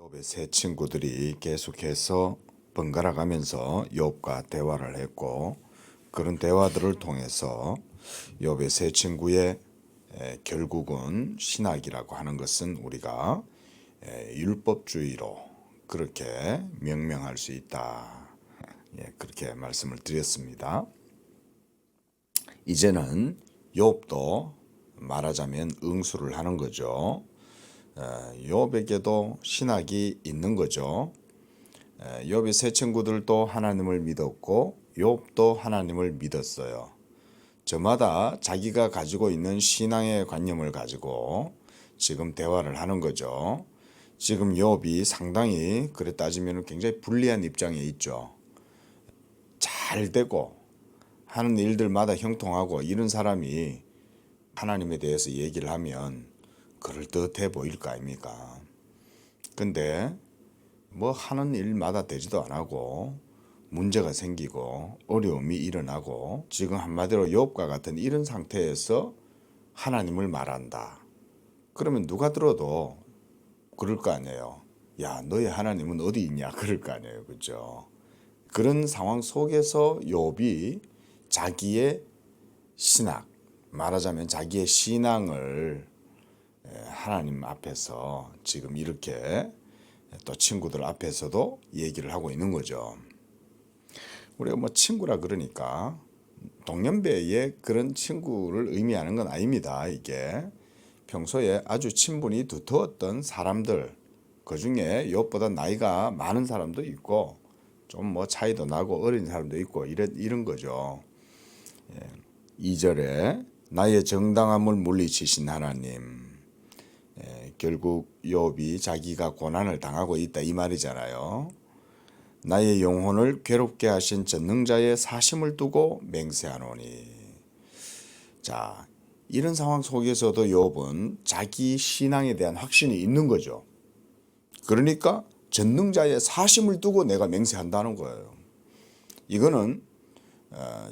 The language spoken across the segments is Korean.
욥의 세 친구들이 계속해서 번갈아 가면서 욥과 대화를 했고, 그런 대화들을 통해서 욥의 세 친구의 결국은 신학이라고 하는 것은 우리가 율법주의로 그렇게 명명할 수 있다. 그렇게 말씀을 드렸습니다. 이제는 욥도 말하자면 응수를 하는 거죠. 욥에게도 신학이 있는 거죠. 욥의 세 친구들도 하나님을 믿었고 욥도 하나님을 믿었어요. 저마다 자기가 가지고 있는 신앙의 관념을 가지고 지금 대화를 하는 거죠. 지금 욥이 상당히 그래 따지면 굉장히 불리한 입장에 있죠. 잘 되고 하는 일들마다 형통하고 이런 사람이 하나님에 대해서 얘기를 하면 그럴듯해 보일 거 아닙니까? 근데 뭐 하는 일마다 되지도 안 하고 문제가 생기고 어려움이 일어나고 지금 한마디로 욥과 같은 이런 상태에서 하나님을 말한다. 그러면 누가 들어도 그럴 거 아니에요. 야, 너의 하나님은 어디 있냐? 그럴 거 아니에요. 그죠? 그런 상황 속에서 욥이 자기의 신학, 말하자면 자기의 신앙을 하나님 앞에서 지금 이렇게 또 친구들 앞에서도 얘기를 하고 있는 거죠. 우리가 뭐 친구라 그러니까 동년배의 그런 친구를 의미하는 건 아닙니다. 이게 평소에 아주 친분이 두터웠던 사람들, 그중에 욥보다 나이가 많은 사람도 있고 좀 뭐 차이도 나고 어린 사람도 있고 이런 거죠. 2절에 나의 정당함을 물리치신 하나님. 결국 욥이 자기가 고난을 당하고 있다 이 말이잖아요. 나의 영혼을 괴롭게 하신 전능자의 사심을 두고 맹세하노니. 자, 이런 상황 속에서도 욥은 자기 신앙에 대한 확신이 있는 거죠. 그러니까 전능자의 사심을 두고 내가 맹세한다는 거예요. 이거는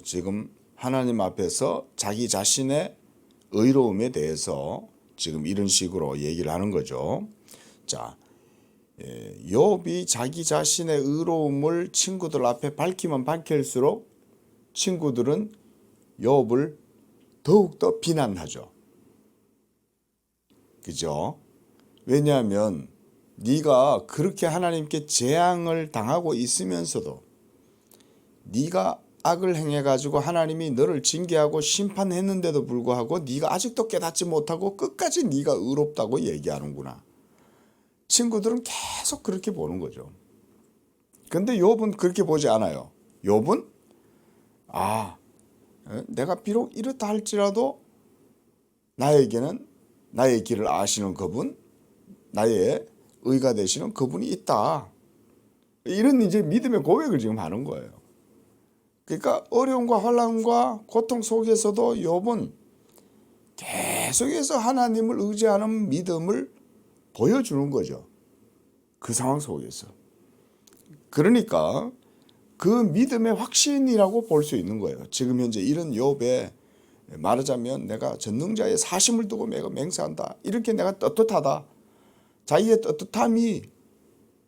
지금 하나님 앞에서 자기 자신의 의로움에 대해서 지금 이런 식으로 얘기를 하는 거죠. 자, 욥이 자기 자신의 의로움을 친구들 앞에 밝히면 밝힐수록 친구들은 욥을 더욱더 비난하죠. 그죠? 왜냐하면 네가 그렇게 하나님께 재앙을 당하고 있으면서도 네가 악을 행해가지고 하나님이 너를 징계하고 심판했는데도 불구하고 네가 아직도 깨닫지 못하고 끝까지 네가 의롭다고 얘기하는구나. 친구들은 계속 그렇게 보는 거죠. 근데 욥은 그렇게 보지 않아요. 욥은 내가 비록 이렇다 할지라도 나에게는 나의 길을 아시는 그분, 나의 의가 되시는 그분이 있다. 이런 이제 믿음의 고백을 지금 하는 거예요. 그러니까 어려움과 환난과 고통 속에서도 욥은 계속해서 하나님을 의지하는 믿음을 보여주는 거죠. 그 상황 속에서. 그러니까 그 믿음의 확신이라고 볼 수 있는 거예요. 지금 현재 이런 욥에 말하자면 내가 전능자의 사심을 두고 내가 맹세한다. 이렇게 내가 떳떳하다. 자기의 떳떳함이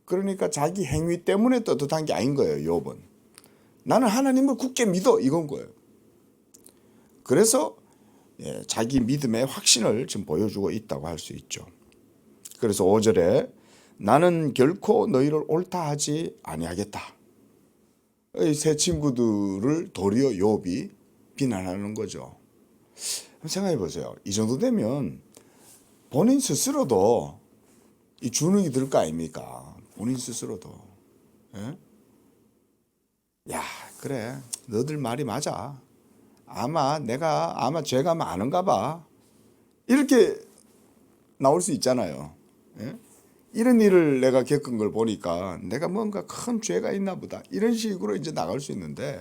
그러니까 자기 행위 때문에 떳떳한 게 아닌 거예요. 욥은. 나는 하나님을 굳게 믿어 이건 거예요. 그래서 자기 믿음의 확신을 지금 보여주고 있다고 할 수 있죠. 그래서 5절에 나는 결코 너희를 옳다 하지 아니하겠다. 이 세 친구들을 도리어 욥이 비난하는 거죠. 생각해 보세요. 이 정도 되면 본인 스스로도 이 주눅이 들 거 아닙니까? 본인 스스로도. 예? 야, 그래. 너들 말이 맞아. 아마 죄가 많은가 봐. 이렇게 나올 수 있잖아요. 예? 이런 일을 내가 겪은 걸 보니까 내가 뭔가 큰 죄가 있나 보다. 이런 식으로 이제 나갈 수 있는데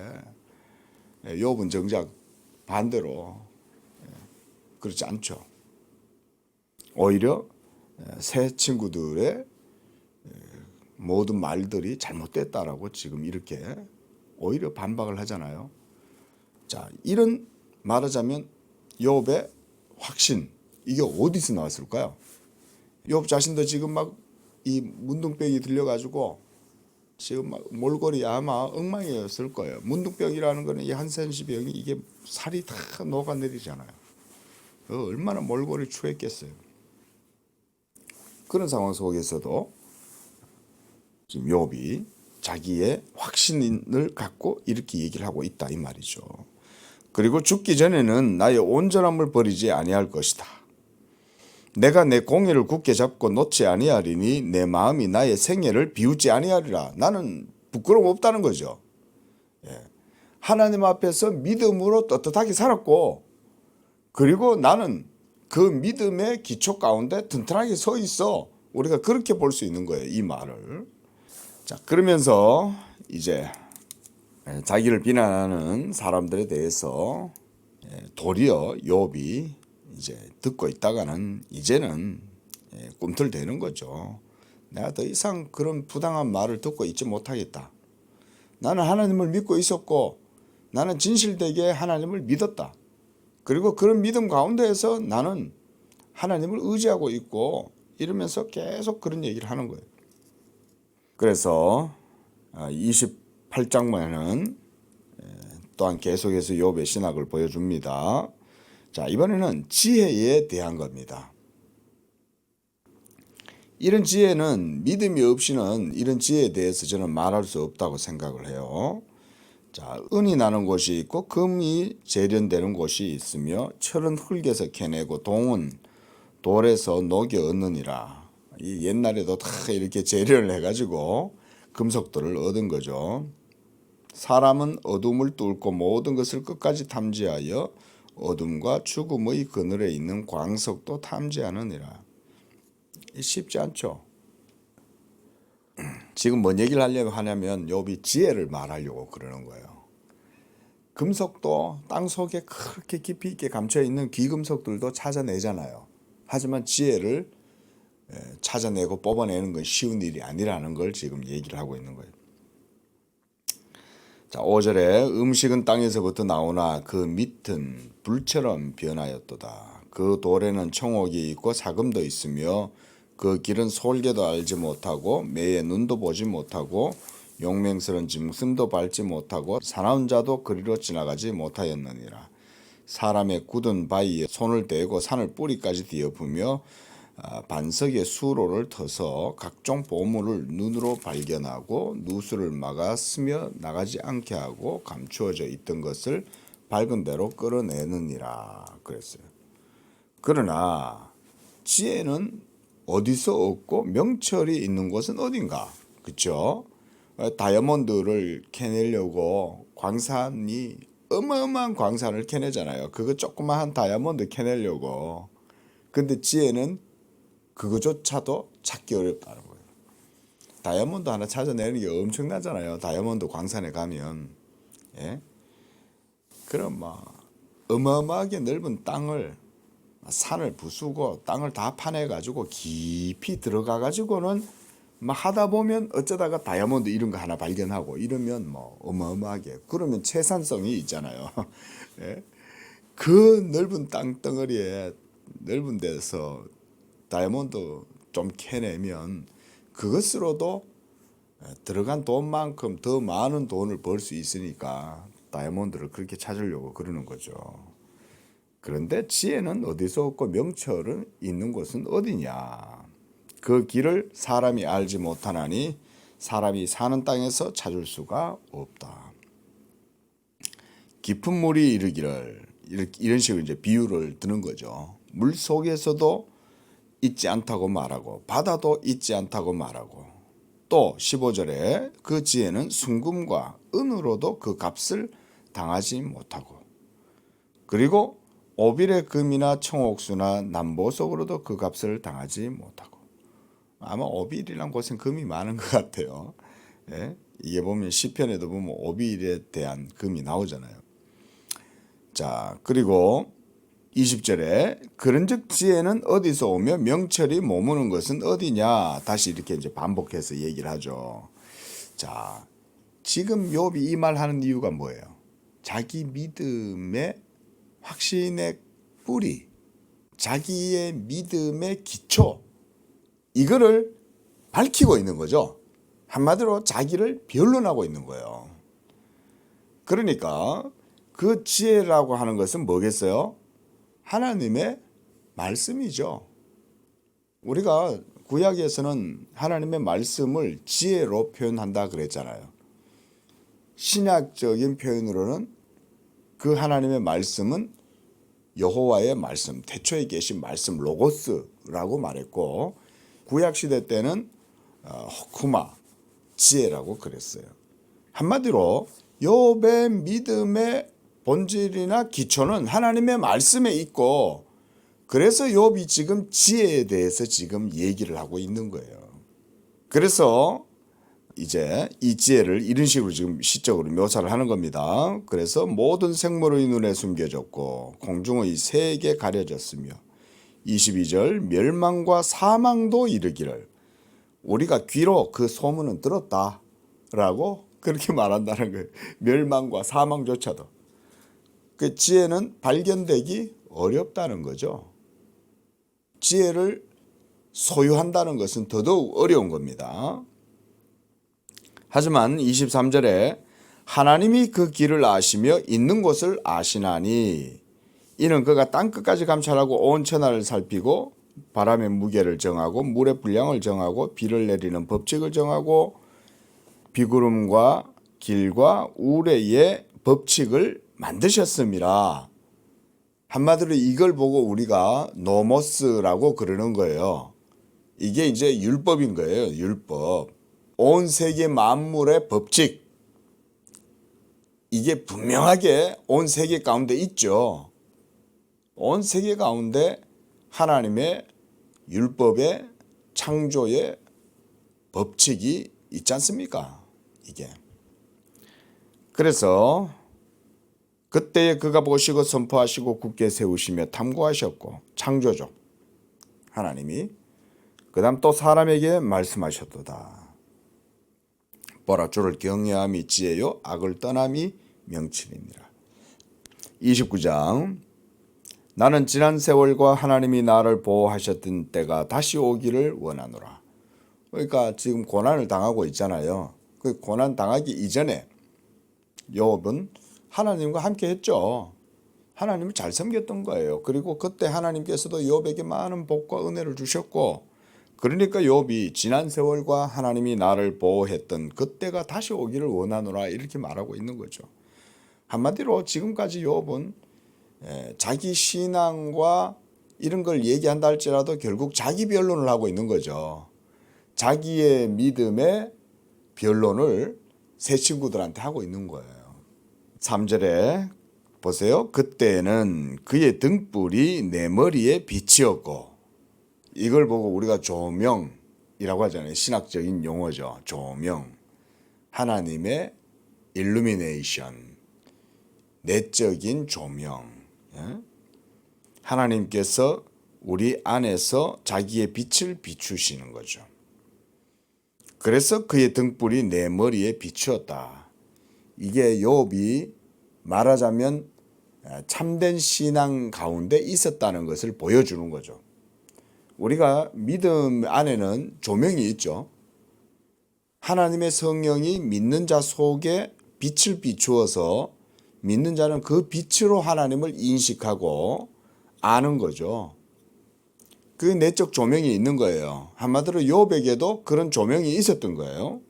욥은 정작 반대로 그렇지 않죠. 오히려 새 친구들의 모든 말들이 잘못됐다라고 지금 이렇게 오히려 반박을 하잖아요. 자, 이런 말하자면 욥의 확신 이게 어디서 나왔을까요? 욥 자신도 지금 막 이 문둥병이 들려가지고 지금 막 몰골이 아마 엉망이었을 거예요. 문둥병이라는 거는 이 한센시 병이 이게 살이 다 녹아내리잖아요. 얼마나 몰골이 추했겠어요. 그런 상황 속에서도 지금 욥이 자기의 확신을 갖고 이렇게 얘기를 하고 있다 이 말이죠. 그리고 죽기 전에는 나의 온전함을 버리지 아니할 것이다. 내가 내 공의를 굳게 잡고 놓지 아니하리니 내 마음이 나의 생애를 비웃지 아니하리라. 나는 부끄러움 없다는 거죠. 하나님 앞에서 믿음으로 떳떳하게 살았고, 그리고 나는 그 믿음의 기초 가운데 튼튼하게 서 있어. 우리가 그렇게 볼 수 있는 거예요, 이 말을. 자, 그러면서 이제 자기를 비난하는 사람들에 대해서 도리어 욥이 이제 듣고 있다가는 이제는 꿈틀대는 거죠. 내가 더 이상 그런 부당한 말을 듣고 있지 못하겠다. 나는 하나님을 믿고 있었고 나는 진실되게 하나님을 믿었다. 그리고 그런 믿음 가운데에서 나는 하나님을 의지하고 있고 이러면서 계속 그런 얘기를 하는 거예요. 그래서 28장만은 또한 계속해서 욥의 신학을 보여줍니다. 자, 이번에는 지혜에 대한 겁니다. 이런 지혜는 믿음이 없이는 이런 지혜에 대해서 저는 말할 수 없다고 생각을 해요. 자, 은이 나는 곳이 있고 금이 재련되는 곳이 있으며 철은 흙에서 캐내고 동은 돌에서 녹여 얻느니라. 이 옛날에도 다 이렇게 재련을 해가지고 금속들을 얻은 거죠. 사람은 어둠을 뚫고 모든 것을 끝까지 탐지하여 어둠과 죽음의 그늘에 있는 광석도 탐지하느니라. 쉽지 않죠. 지금 뭔 얘기를 하려고 하냐면 욥이 지혜를 말하려고 그러는 거예요. 금속도 땅 속에 그렇게 깊이 있게 감춰 있는 귀금속들도 찾아내잖아요. 하지만 지혜를 찾아내고 뽑아내는 건 쉬운 일이 아니라는 걸 지금 얘기를 하고 있는 거예요. 자, 5절에 음식은 땅에서부터 나오나 그 밑은 불처럼 변하였도다. 그 돌에는 청옥이 있고 사금도 있으며 그 길은 솔개도 알지 못하고 매의 눈도 보지 못하고 용맹스런 짐승도 밟지 못하고 사나운 자도 그리로 지나가지 못하였느니라. 사람의 굳은 바위에 손을 대고 산을 뿌리까지 뒤엎으며 반석의 수로를 터서 각종 보물을 눈으로 발견하고 누수를 막아 스며 나가지 않게 하고 감추어져 있던 것을 밝은 대로 끌어내느니라 그랬어요. 그러나 지혜는 어디서 얻고 명철이 있는 곳은 어딘가? 그렇죠? 다이아몬드를 캐내려고 광산이 어마어마한 광산을 캐내잖아요. 그거 조그마한 다이아몬드 캐내려고. 근데 지혜는 그거조차도 찾기 어렵다는 거예요. 다이아몬드 하나 찾아내는 게 엄청나잖아요. 다이아몬드 광산에 가면. 예? 그럼 어마어마하게 넓은 땅을 산을 부수고 땅을 다 파내가지고 깊이 들어가가지고는 하다 보면 어쩌다가 다이아몬드 이런 거 하나 발견하고 이러면 어마어마하게 그러면 채산성이 있잖아요. 예? 그 넓은 땅덩어리에 넓은 데서 다이아몬드 좀 캐내면 그것으로도 들어간 돈만큼 더 많은 돈을 벌 수 있으니까 다이아몬드를 그렇게 찾으려고 그러는 거죠. 그런데 지혜는 어디서 얻고 명철은 있는 곳은 어디냐? 그 길을 사람이 알지 못하나니 사람이 사는 땅에서 찾을 수가 없다. 깊은 물이 이르기를 이런 식으로 이제 비유를 드는 거죠. 물 속에서도 있지 않다고 말하고 바다도 있지 않다고 말하고 또 15절에 그 지혜는 순금과 은으로도 그 값을 당하지 못하고 그리고 오빌의 금이나 청옥수나 남보석으로도 그 값을 당하지 못하고 아마 오빌이란 곳은 금이 많은 것 같아요. 예? 이게 보면 시편에도 보면 오빌에 대한 금이 나오잖아요. 자, 그리고 20절에 그런즉 지혜는 어디서 오며 명철이 머무는 것은 어디냐? 다시 이렇게 이제 반복해서 얘기를 하죠. 자, 지금 욥이 이 말하는 이유가 뭐예요? 자기 믿음의 확신의 뿌리, 자기의 믿음의 기초, 이거를 밝히고 있는 거죠. 한마디로 자기를 변론하고 있는 거예요. 그러니까 그 지혜라고 하는 것은 뭐겠어요? 하나님의 말씀이죠. 우리가 구약에서는 하나님의 말씀을 지혜로 표현한다 그랬잖아요. 신약적인 표현으로는 그 하나님의 말씀은 여호와의 말씀, 태초에 계신 말씀 로고스라고 말했고, 구약시대 때는 호쿠마, 지혜라고 그랬어요. 한마디로 욥의 믿음의 본질이나 기초는 하나님의 말씀에 있고, 그래서 욥이 지금 지혜에 대해서 지금 얘기를 하고 있는 거예요. 그래서 이제 이 지혜를 이런 식으로 지금 시적으로 묘사를 하는 겁니다. 그래서 모든 생물의 눈에 숨겨졌고 공중의 새에게 가려졌으며 22절 멸망과 사망도 이르기를 우리가 귀로 그 소문은 들었다라고 그렇게 말한다는 거예요. 멸망과 사망조차도. 그 지혜는 발견되기 어렵다는 거죠. 지혜를 소유한다는 것은 더더욱 어려운 겁니다. 하지만 23절에 하나님이 그 길을 아시며 있는 곳을 아시나니 이는 그가 땅끝까지 감찰하고 온 천하를 살피고 바람의 무게를 정하고 물의 분량을 정하고 비를 내리는 법칙을 정하고 비구름과 길과 우레의 법칙을 만드셨습니다. 한마디로 이걸 보고 우리가 노모스라고 그러는 거예요. 이게 이제 율법인 거예요. 율법. 온 세계 만물의 법칙. 이게 분명하게 온 세계 가운데 있죠. 온 세계 가운데 하나님의 율법의 창조의 법칙이 있지 않습니까? 이게. 그래서 그때에 그가 보시고 선포하시고 굳게 세우시며 탐구하셨고 창조죠. 하나님이. 그 다음 또 사람에게 말씀하셨도다. 보라 주를 경외함이 지혜요 악을 떠남이 명철이니라. 29장 나는 지난 세월과 하나님이 나를 보호하셨던 때가 다시 오기를 원하노라. 그러니까 지금 고난을 당하고 있잖아요. 그 고난 당하기 이전에 욥은 하나님과 함께 했죠. 하나님을 잘 섬겼던 거예요. 그리고 그때 하나님께서도 욥에게 많은 복과 은혜를 주셨고, 그러니까 욥이 지난 세월과 하나님이 나를 보호했던 그때가 다시 오기를 원하노라 이렇게 말하고 있는 거죠. 한마디로 지금까지 욥은 자기 신앙과 이런 걸 얘기한다 할지라도 결국 자기 변론을 하고 있는 거죠. 자기의 믿음의 변론을 새 친구들한테 하고 있는 거예요. 3절에 보세요. 그때는 그의 등불이 내 머리에 빛이었고, 이걸 보고 우리가 조명이라고 하잖아요. 신학적인 용어죠. 조명. 하나님의 일루미네이션. 내적인 조명. 하나님께서 우리 안에서 자기의 빛을 비추시는 거죠. 그래서 그의 등불이 내 머리에 비추었다. 이게 욥이 말하자면 참된 신앙 가운데 있었다는 것을 보여주는 거죠. 우리가 믿음 안에는 조명이 있죠. 하나님의 성령이 믿는 자 속에 빛을 비추어서 믿는 자는 그 빛으로 하나님을 인식하고 아는 거죠. 그 내적 조명이 있는 거예요. 한마디로 욥에게도 그런 조명이 있었던 거예요.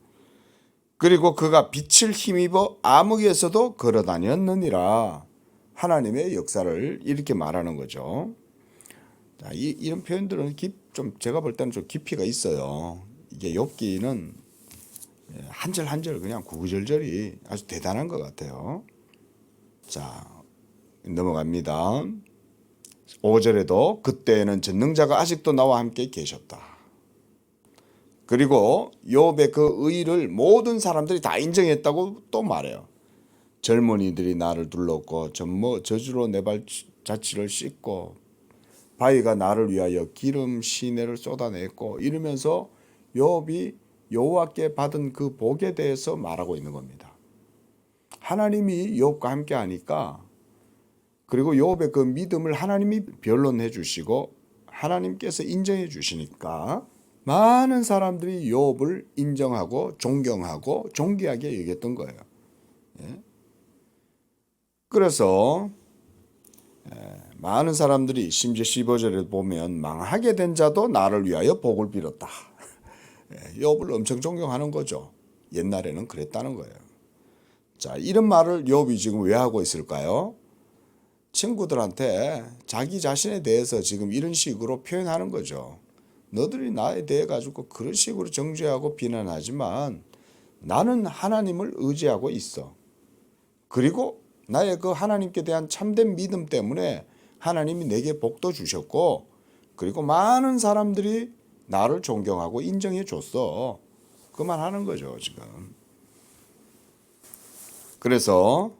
그리고 그가 빛을 힘입어 암흑에서도 걸어다녔느니라. 하나님의 역사를 이렇게 말하는 거죠. 자, 이런 표현들은 좀 제가 볼 때는 좀 깊이가 있어요. 이게 욥기는 한 절 한 절 그냥 구구절절이 아주 대단한 것 같아요. 자, 넘어갑니다. 5절에도 그때에는 전능자가 아직도 나와 함께 계셨다. 그리고 욥의 그 의를 모든 사람들이 다 인정했다고 또 말해요. 젊은이들이 나를 둘렀고 저주로 내 발자취를 씻고 바위가 나를 위하여 기름 시내를 쏟아냈고 이러면서 욥이 여호와께 받은 그 복에 대해서 말하고 있는 겁니다. 하나님이 욥과 함께 하니까, 그리고 욥의 그 믿음을 하나님이 변론해 주시고 하나님께서 인정해 주시니까 많은 사람들이 욥을 인정하고 존경하고 존귀하게 여겼던 거예요. 예? 그래서 많은 사람들이 심지어 15절에 보면 망하게 된 자도 나를 위하여 복을 빌었다. 욥을 엄청 존경하는 거죠. 옛날에는 그랬다는 거예요. 자, 이런 말을 욥이 지금 왜 하고 있을까요? 친구들한테 자기 자신에 대해서 지금 이런 식으로 표현하는 거죠. 너들이 나에 대해 가지고 그런 식으로 정죄하고 비난하지만 나는 하나님을 의지하고 있어. 그리고 나의 그 하나님께 대한 참된 믿음 때문에 하나님이 내게 복도 주셨고, 그리고 많은 사람들이 나를 존경하고 인정해 줬어. 그 말 하는 거죠, 지금. 그래서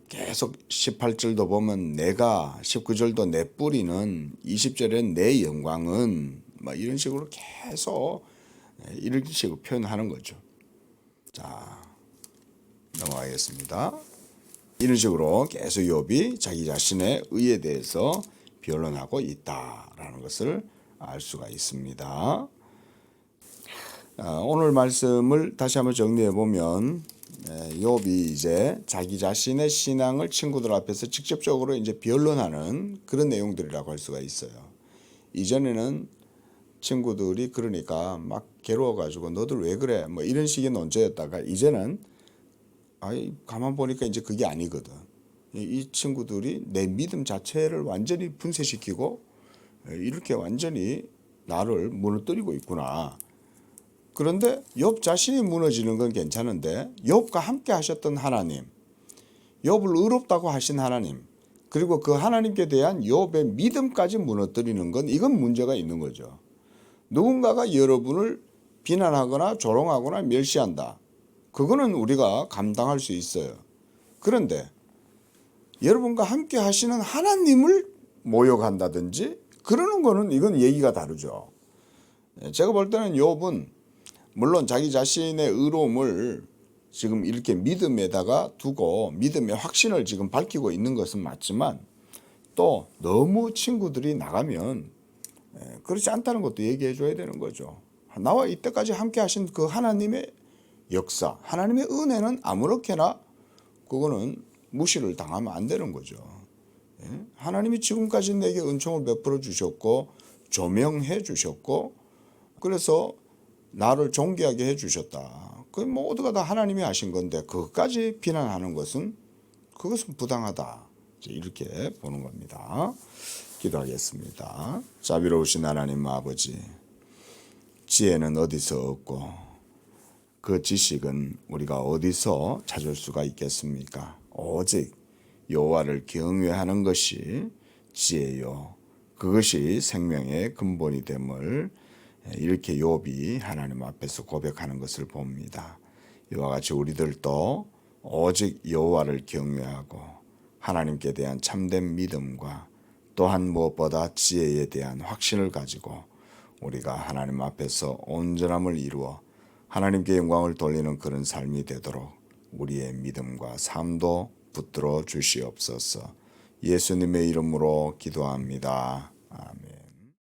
계속 18절도 보면 내가, 19절도 내 뿌리는, 20절엔 내 영광은 이런 식으로 계속 이런 식으로 표현하는 거죠. 자, 넘어가겠습니다. 이런 식으로 계속 욥이 자기 자신의 의에 대해서 변론하고 있다라는 것을 알 수가 있습니다. 오늘 말씀을 다시 한번 정리해 보면 욥이 이제 자기 자신의 신앙을 친구들 앞에서 직접적으로 이제 변론하는 그런 내용들이라고 할 수가 있어요. 이전에는 친구들이 그러니까 막 괴로워가지고 너들 왜 그래 이런 식의 논조였다가 이제는 가만 보니까 이제 그게 아니거든. 이 친구들이 내 믿음 자체를 완전히 분쇄시키고 이렇게 완전히 나를 무너뜨리고 있구나. 그런데 욥 자신이 무너지는 건 괜찮은데 욥과 함께 하셨던 하나님, 욥을 의롭다고 하신 하나님, 그리고 그 하나님께 대한 욥의 믿음까지 무너뜨리는 건 이건 문제가 있는 거죠. 누군가가 여러분을 비난하거나 조롱하거나 멸시한다. 그거는 우리가 감당할 수 있어요. 그런데 여러분과 함께 하시는 하나님을 모욕한다든지 그러는 거는 이건 얘기가 다르죠. 제가 볼 때는 욥은 물론 자기 자신의 의로움을 지금 이렇게 믿음에다가 두고 믿음의 확신을 지금 밝히고 있는 것은 맞지만 또 너무 친구들이 나가면 그렇지 않다는 것도 얘기해 줘야 되는 거죠. 나와 이때까지 함께 하신 그 하나님의 역사, 하나님의 은혜는 아무렇게나 그거는 무시를 당하면 안 되는 거죠. 하나님이 지금까지 내게 은총을 베풀어 주셨고 조명해 주셨고 그래서 나를 존귀하게 해 주셨다. 그 모두가 다 하나님이 하신 건데 그것까지 비난하는 것은 그것은 부당하다. 이렇게 보는 겁니다. 기도하겠습니다. 자비로우신 하나님 아버지, 지혜는 어디서 얻고 그 지식은 우리가 어디서 찾을 수가 있겠습니까? 오직 여호와를 경외하는 것이 지혜요. 그것이 생명의 근본이 됨을 이렇게 욥이 하나님 앞에서 고백하는 것을 봅니다. 이와 같이 우리들도 오직 여호와를 경외하고 하나님께 대한 참된 믿음과 또한 무엇보다 지혜에 대한 확신을 가지고 우리가 하나님 앞에서 온전함을 이루어 하나님께 영광을 돌리는 그런 삶이 되도록 우리의 믿음과 삶도 붙들어 주시옵소서. 예수님의 이름으로 기도합니다. 아멘.